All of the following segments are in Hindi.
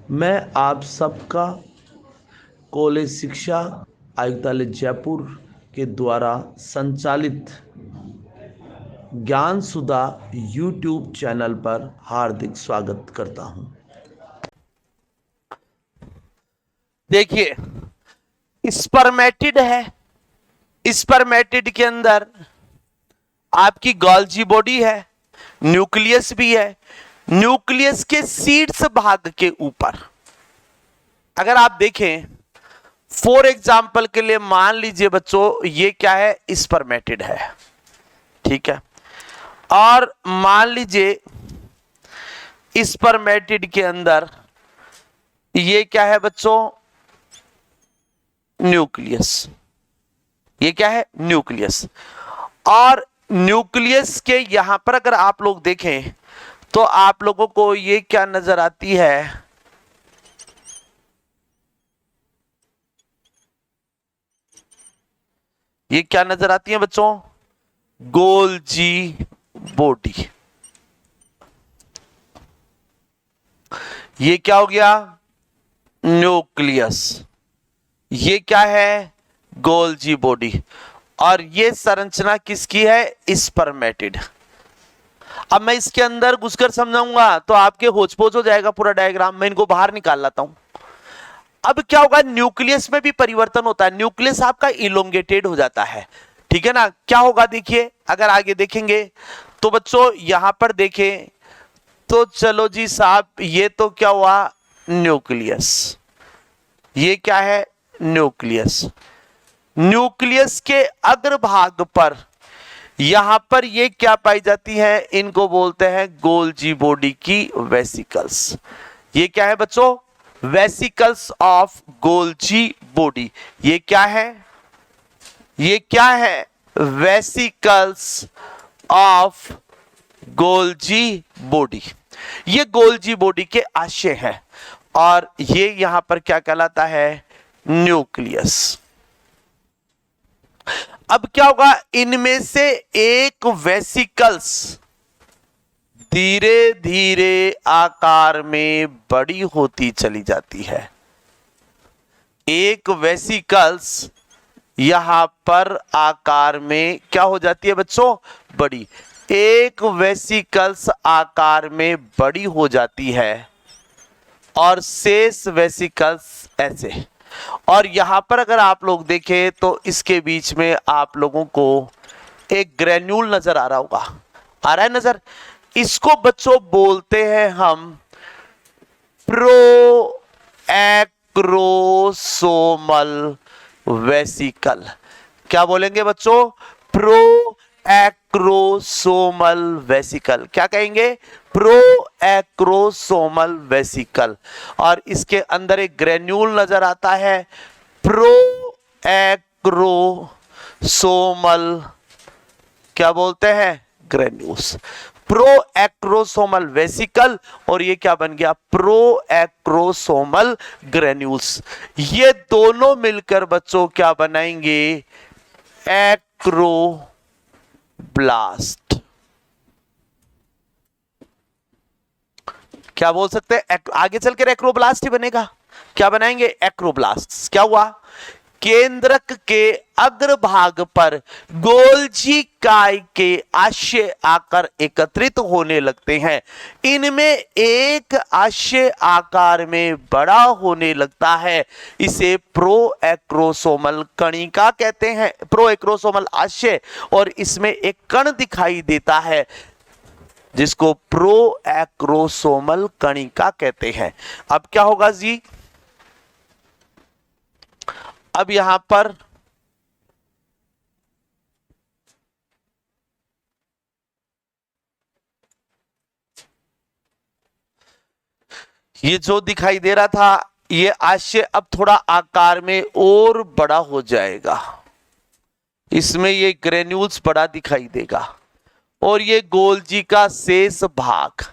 मैं आप सबका कॉलेज शिक्षा आयुक्तालय जयपुर के द्वारा संचालित ज्ञान सुधा यूट्यूब चैनल पर हार्दिक स्वागत करता हूं। देखिए, स्पर्मेटिड है। स्पर्मेटिड के अंदर आपकी गोल्जी बॉडी है, न्यूक्लियस भी है। न्यूक्लियस के शीर्ष भाग के ऊपर अगर आप देखें, फॉर एग्जाम्पल के लिए मान लीजिए बच्चों, ये क्या है? स्पर्मेटिड है, ठीक है। और मान लीजिए स्पर्मेटिड के अंदर ये क्या है बच्चों? न्यूक्लियस। ये क्या है? न्यूक्लियस। और न्यूक्लियस के यहां पर अगर आप लोग देखें तो आप लोगों को ये क्या नजर आती है? ये क्या नजर आती है बच्चों? Golgi body. ये क्या हो गया? न्यूक्लियस। ये क्या है? Golgi body. और ये संरचना किसकी है? स्पर्मेटिड। अब मैं इसके अंदर घुसकर समझाऊंगा तो आपके होचपोच हो जाएगा पूरा डायग्राम। मैं इनको बाहर निकाल लाता हूं। अब क्या होगा? न्यूक्लियस में भी परिवर्तन होता है। न्यूक्लियस आपका इलोंगेटेड हो जाता है, ठीक है ना? क्या होगा देखिए, अगर आगे देखेंगे तो बच्चों यहां पर देखें तो चलो जी साहब, ये तो क्या हुआ? न्यूक्लियस। ये क्या है? न्यूक्लियस। न्यूक्लियस के अग्रभाग पर यहां पर ये क्या पाई जाती है? इनको बोलते हैं गोल्जी बॉडी की वेसिकल्स। ये क्या है बच्चों? Vesicles of Golgi body. ये क्या है? ये क्या है? Vesicles of Golgi body. ये गोल्जी बॉडी के आशय है और ये यहां पर क्या कहलाता है? न्यूक्लियस। अब क्या होगा? इनमें से एक वेसिकल्स धीरे धीरे आकार में बड़ी होती चली जाती है। एक वेसिकल्स यहां पर आकार में क्या हो जाती है बच्चों? बड़ी। एक वेसिकल्स आकार में बड़ी हो जाती है और शेष वेसिकल्स ऐसे। और यहां पर अगर आप लोग देखें तो इसके बीच में आप लोगों को एक ग्रेन्यूल नजर आ रहा होगा। आ रहा है नजर? इसको बच्चों बोलते हैं हम प्रो एक्रोसोमल वेसिकल। क्या बोलेंगे बच्चों? Pro acrosomal vesicle. क्या कहेंगे? Pro acrosomal vesicle. और इसके अंदर एक ग्रेन्यूल नजर आता है, प्रो एक्रोसोमल, क्या बोलते हैं? ग्रेन्यूल्स। प्रो एक्रोसोमल वेसिकल और ये क्या बन गया? Pro acrosomal granules. ये दोनों मिलकर बच्चों क्या बनाएंगे? एक्रोब्लास्ट। क्या बोल सकते हैं? आगे चलकर एक्रोब्लास्ट ही बनेगा। क्या बनाएंगे? एक्रोब्लास्ट। क्या हुआ? केंद्रक के अग्रभाग पर गोल्जी काय के आशय आकार एकत्रित होने लगते हैं। इनमें एक आशय आकार में बड़ा होने लगता है। इसे प्रो एक्रोसोमल कणिका कहते हैं, प्रो एक्रोसोमल आशय। और इसमें एक कण दिखाई देता है जिसको प्रो एक्रोसोमल कणिका कहते हैं। अब क्या होगा जी? अब यहां पर ये जो दिखाई दे रहा था, ये आशय अब थोड़ा आकार में और बड़ा हो जाएगा। इसमें ये ग्रेन्यूल्स बड़ा दिखाई देगा और ये गोल्जी का शेष भाग,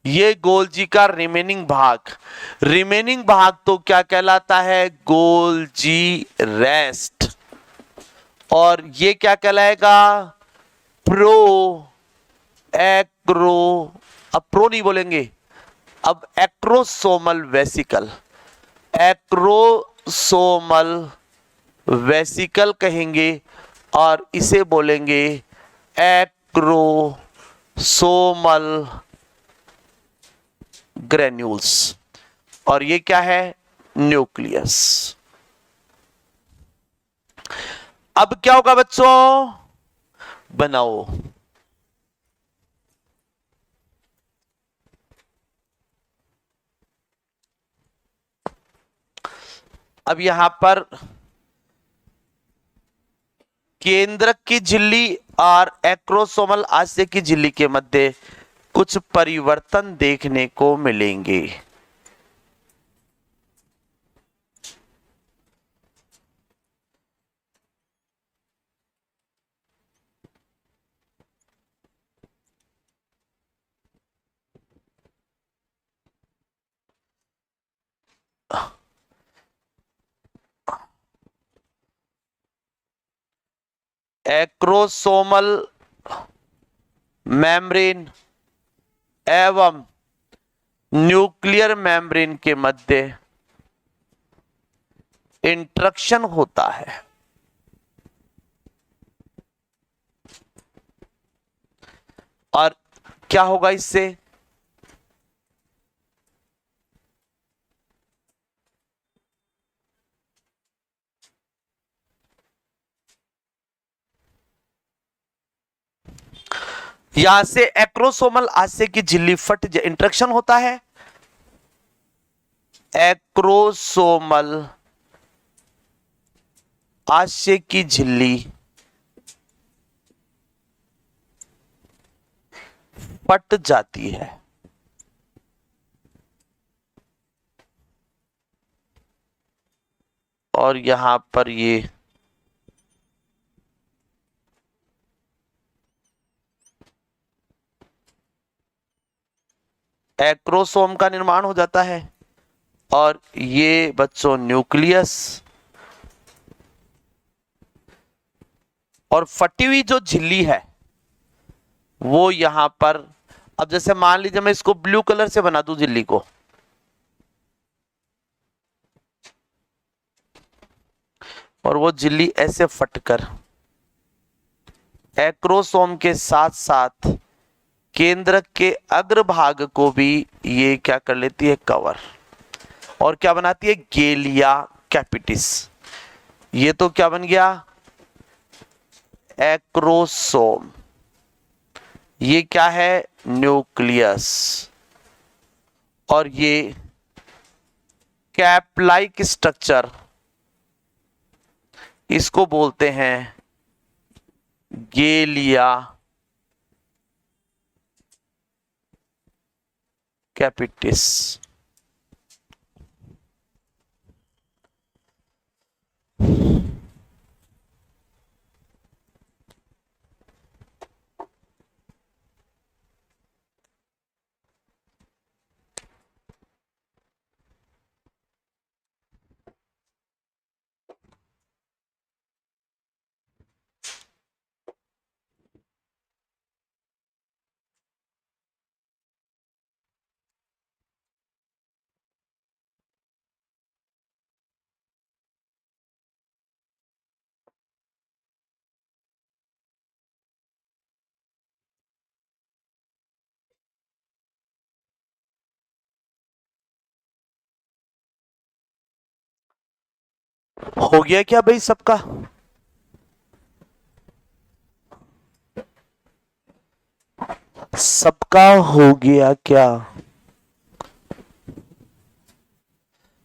ये गोल्जी का रिमेनिंग भाग तो क्या कहलाता है? Golgi rest. और ये क्या कहलाएगा? प्रो एक्रो, अब प्रो नहीं बोलेंगे, अब एक्रोसोमल वेसिकल, एक्रोसोमल वेसिकल कहेंगे और इसे बोलेंगे एक्रोसोमल ग्रेन्यूल्स। और ये क्या है? न्यूक्लियस। अब क्या होगा बच्चों? बनाओ। अब यहां पर केंद्रक की झिल्ली और एक्रोसोमल आशय की झिल्ली के मध्य कुछ परिवर्तन देखने को मिलेंगे। एक्रोसोमल मेम्ब्रेन एवं न्यूक्लियर मेम्ब्रेन के मध्य इंटरेक्शन होता है। और क्या होगा इससे? यहां से एक्रोसोमल आशय की झिल्ली फट इंटरेक्शन होता है। एक्रोसोमल आशय की झिल्ली फट जाती है। और यहां पर ये एक्रोसोम का निर्माण हो जाता है। और ये बच्चों न्यूक्लियस। और फटी हुई जो झिल्ली है वो यहां पर, अब जैसे मान लीजिए मैं इसको ब्लू कलर से बना दूं झिल्ली को, और वो झिल्ली ऐसे फटकर एक्रोसोम के साथ साथ केंद्रक के अग्रभाग को भी ये क्या कर लेती है? कवर। और क्या बनाती है? गेलिया कैपिटिस। ये तो क्या बन गया? एक्रोसोम। ये क्या है? न्यूक्लियस। और ये कैप लाइक स्ट्रक्चर, इसको बोलते हैं गेलिया कैपिटिस। हो गया क्या भाई सबका? सबका हो गया क्या?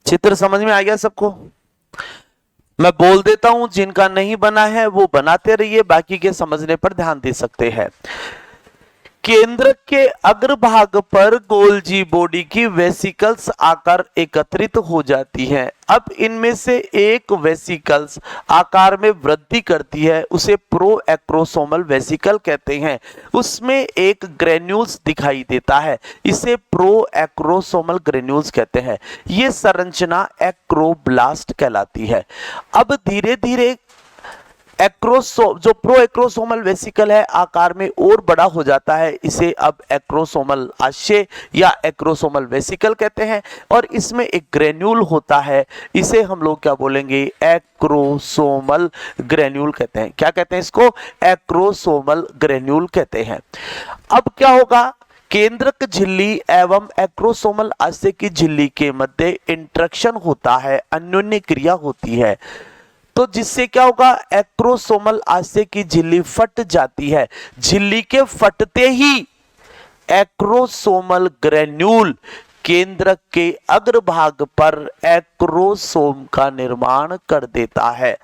चित्र समझ में आ गया सबको? मैं बोल देता हूं, जिनका नहीं बना है वो बनाते रहिए, बाकी के समझने पर ध्यान दे सकते हैं। केंद्र के अग्रभाग पर गोल्जी बॉडी की वेसिकल्स आकर एकत्रित हो जाती है। अब इनमें से एक वेसिकल्स आकार में वृद्धि करती है, उसे प्रो एक्रोसोमल वेसिकल कहते हैं। उसमें एक ग्रेन्यूल्स दिखाई देता है, इसे प्रो एक्रोसोमल ग्रेन्यूल्स कहते हैं। ये संरचना एक्रोब्लास्ट कहलाती है। अब धीरे धीरे जो प्रोएक्रोसोमल वेसिकल है आकार में और बड़ा हो जाता है, इसे अब एक्रोसोमल आशय या एक्रोसोमल वेसिकल कहते हैं। और इसमें एक ग्रेन्यूल होता है, इसे हम लोग क्या बोलेंगे, एक्रोसोमल ग्रेन्यूल कहते हैं। क्या कहते हैं इसको, एक्रोसोमल ग्रेन्यूल कहते हैं। अब क्या होगा, केंद्रक झिल्ली एवं एक्रोसोमल आशय की झिल्ली के मध्य इंटरेक्शन होता है, अन्योन्य क्रिया होती है। तो जिससे क्या होगा, एक्रोसोमल आशय की झिल्ली फट जाती है। झिल्ली के फटते ही एक्रोसोमल ग्रेन्यूल केंद्रक के अग्रभाग पर एक्रोसोम का निर्माण कर देता है।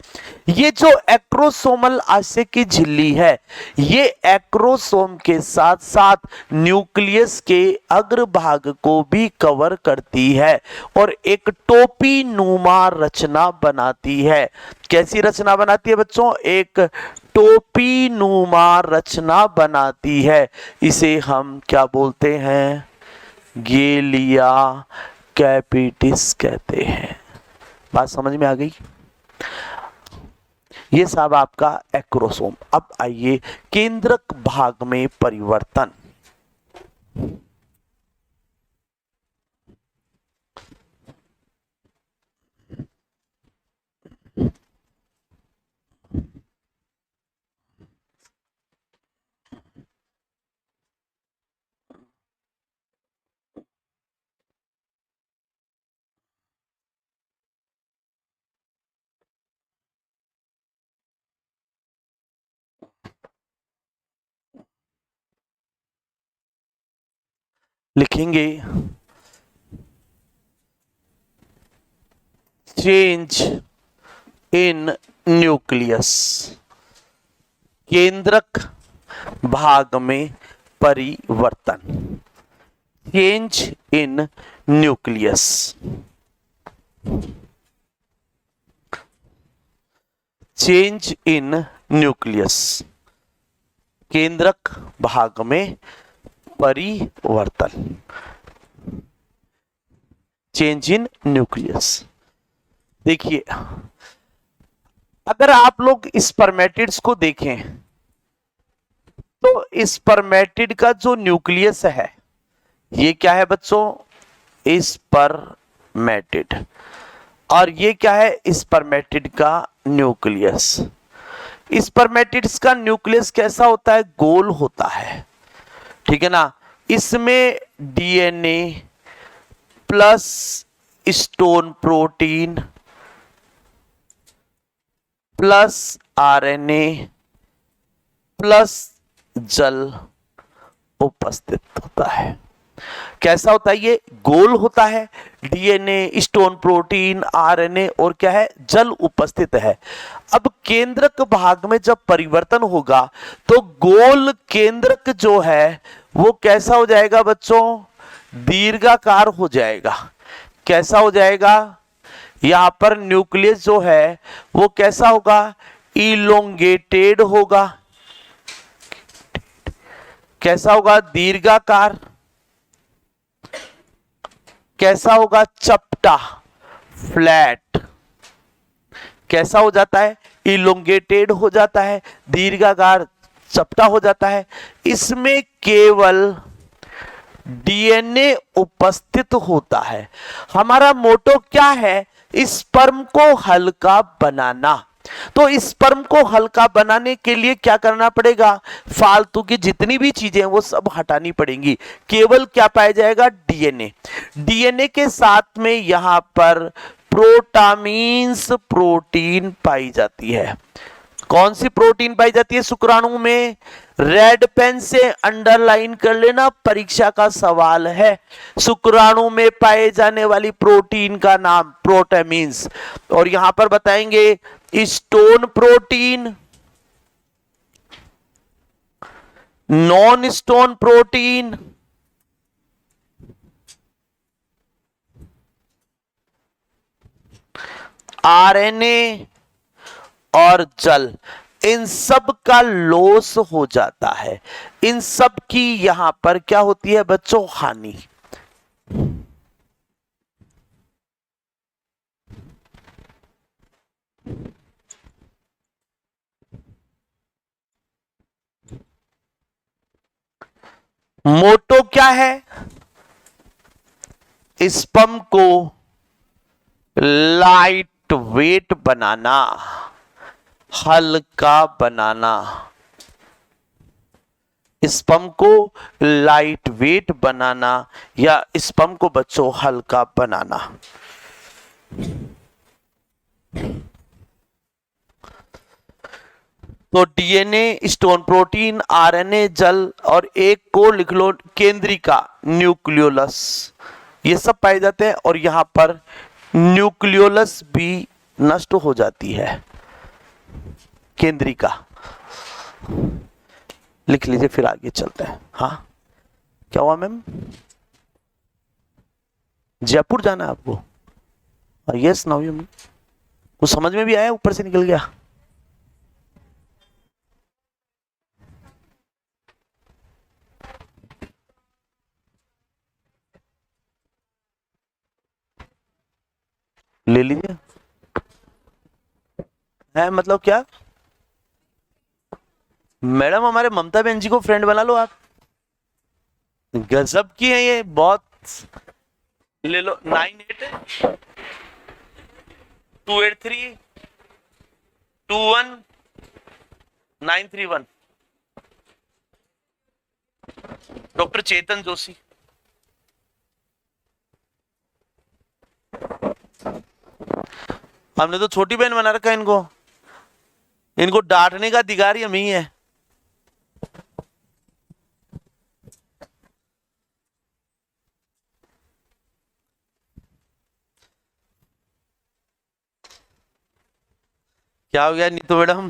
ये जो एक्रोसोमल आशय की झिल्ली है, ये एक्रोसोम के साथ साथ न्यूक्लियस के अग्रभाग को भी कवर करती है और एक टोपी नुमा रचना बनाती है। कैसी रचना बनाती है बच्चों, एक टोपी नुमा रचना बनाती है। इसे हम क्या बोलते हैं, गेलिया कैपिटिस कहते हैं। बात समझ में आ गई। ये सब आपका एक्रोसोम। अब आइए केंद्रक भाग में परिवर्तन। लिखेंगे चेंज इन न्यूक्लियस, केंद्रक भाग में परिवर्तन। Change in nucleus, change in nucleus, केंद्रक भाग में परिवर्तन। Change in nucleus. देखिए, अगर आप लोग स्पर्मेटिड्स को देखें तो स्पर्मेटिड का जो न्यूक्लियस है, ये क्या है बच्चों, स्पर्मेटिड। और ये क्या है, स्पर्मेटिड का न्यूक्लियस। स्पर्मेटिड्स का न्यूक्लियस कैसा होता है, गोल होता है, ठीक है ना। इसमें DNA plus stone protein plus RNA plus जल उपस्थित होता है। कैसा होता है, ये गोल होता है, डीएनए स्टोन प्रोटीन आरएनए और क्या है, जल उपस्थित है। अब केंद्रक भाग में जब परिवर्तन होगा तो गोल केंद्रक जो है वो कैसा हो जाएगा बच्चों, दीर्घाकार हो जाएगा। कैसा हो जाएगा, यहां पर न्यूक्लियस जो है वो कैसा होगा, इलोंगेटेड होगा। कैसा होगा, दीर्घाकार। कैसा होगा, चपटा, फ्लैट। कैसा हो जाता है, इलोंगेटेड हो जाता है, दीर्घाकार, चपटा हो जाता है। इसमें केवल डीएनए उपस्थित होता है। हमारा मोटो क्या है, स्पर्म को हल्का बनाना। तो स्पर्म को हल्का बनाने के लिए क्या करना पड़ेगा, फालतू की जितनी भी चीजें वो सब हटानी पड़ेंगी। केवल क्या पाया जाएगा, डीएनए। डीएनए के साथ में यहां पर प्रोटामीन्स प्रोटीन पाई जाती है। कौन सी प्रोटीन पाई जाती है शुक्राणु में, रेड पेन से अंडरलाइन कर लेना, परीक्षा का सवाल है। शुक्राणु में पाए जाने वाली प्रोटीन का नाम प्रोटामीन्स। और यहां पर बताएंगे stone protein, non stone protein, RNA और जल। इन सब का लॉस हो जाता है। इन सब की यहां पर क्या होती है बच्चों, हानि। मोटो क्या है? स्पर्म को लाइट वेट बनाना, हल्का बनाना। स्पर्म को लाइट वेट बनाना या स्पर्म को बच्चों हल्का बनाना। तो डीएनए, स्टोन प्रोटीन, आरएनए, जल और एक को लिख लो केंद्रिका, न्यूक्लियोलस, ये सब पाए जाते हैं। और यहां पर न्यूक्लियोलस भी नष्ट हो जाती है, केंद्रिका लिख लीजिए, फिर आगे चलते हैं। हाँ क्या हुआ मैम? जयपुर जाना है आपको? यस नाउ यू, कुछ समझ में भी आया, ऊपर से निकल गया? ले लीजिए। है मतलब क्या? मैडम हमारे ममता बहन जी को फ्रेंड बना लो आप, गजब की है ये, बहुत। ले लो 9828321931, डॉक्टर चेतन जोशी। हमने तो छोटी बहन बना रखा है इनको, इनको डांटने का अधिकार हम ही है। क्या हो गया नीतू मैडम?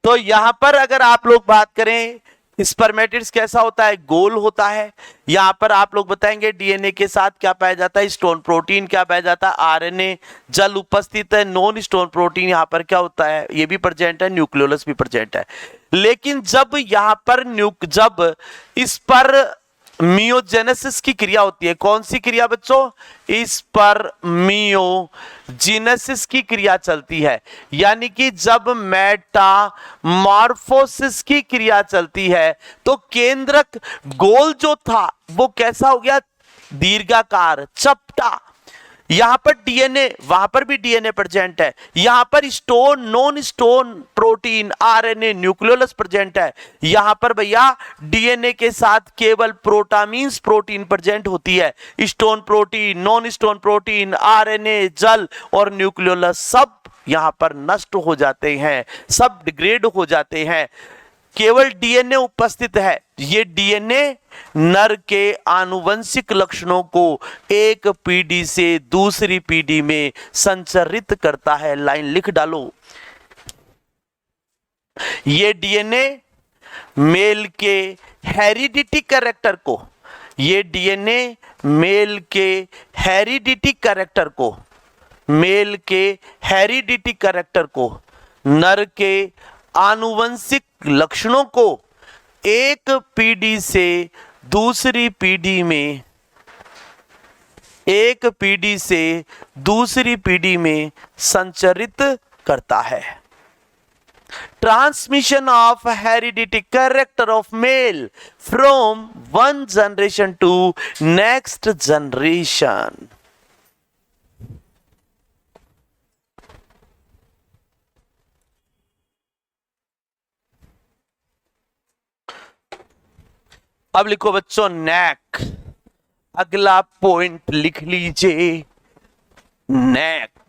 तो यहां पर अगर आप लोग बात करें स्पर्मेटिड्स कैसा होता है, गोल होता है। यहां पर आप लोग बताएंगे डीएनए के साथ क्या पाया जाता है, स्टोन प्रोटीन क्या पाया जाता है, आरएनए, जल उपस्थित है, नॉन स्टोन प्रोटीन यहां पर क्या होता है, ये भी प्रेजेंट है, न्यूक्लियोलस भी प्रेजेंट है। लेकिन जब यहां पर जब इस पर मियोजेनेसिस की क्रिया होती है, कौन सी क्रिया बच्चों? इस पर मियोजेनेसिस की क्रिया चलती है, यानी कि जब मेटामॉर्फोसिस की क्रिया चलती है तो केंद्रक गोल जो था वो कैसा हो गया? दीर्घाकार, चपटा। यहां पर डीएनए, वहां पर भी डीएनए प्रेजेंट है। यहां पर stone, non stone protein, RNA, nucleolus present है। यहां पर भैया डीएनए के साथ केवल प्रोटामीन्स प्रोटीन प्रेजेंट होती है। Stone protein, non stone protein, RNA, जल और न्यूक्लियोलस सब यहां पर नष्ट हो जाते हैं, सब डिग्रेड हो जाते हैं। केवल डीएनए उपस्थित है। ये डीएनए नर के आनुवंशिक लक्षणों को एक पीढ़ी से दूसरी पीढ़ी में संचरित करता है। लाइन लिख डालो। ये डीएनए मेल के हेरिडिटी कैरेक्टर को, ये डीएनए मेल के हेरिडिटी कैरेक्टर को, मेल के हेरिडिटी कैरेक्टर को, नर के आनुवंशिक लक्षणों को एक पीढ़ी से दूसरी पीढ़ी में, एक पीढ़ी से दूसरी पीढ़ी में संचरित करता है। Transmission of heredity character of male from one generation to next generation. अब लिखो बच्चों नेक, अगला पॉइंट लिख लीजिए नेक।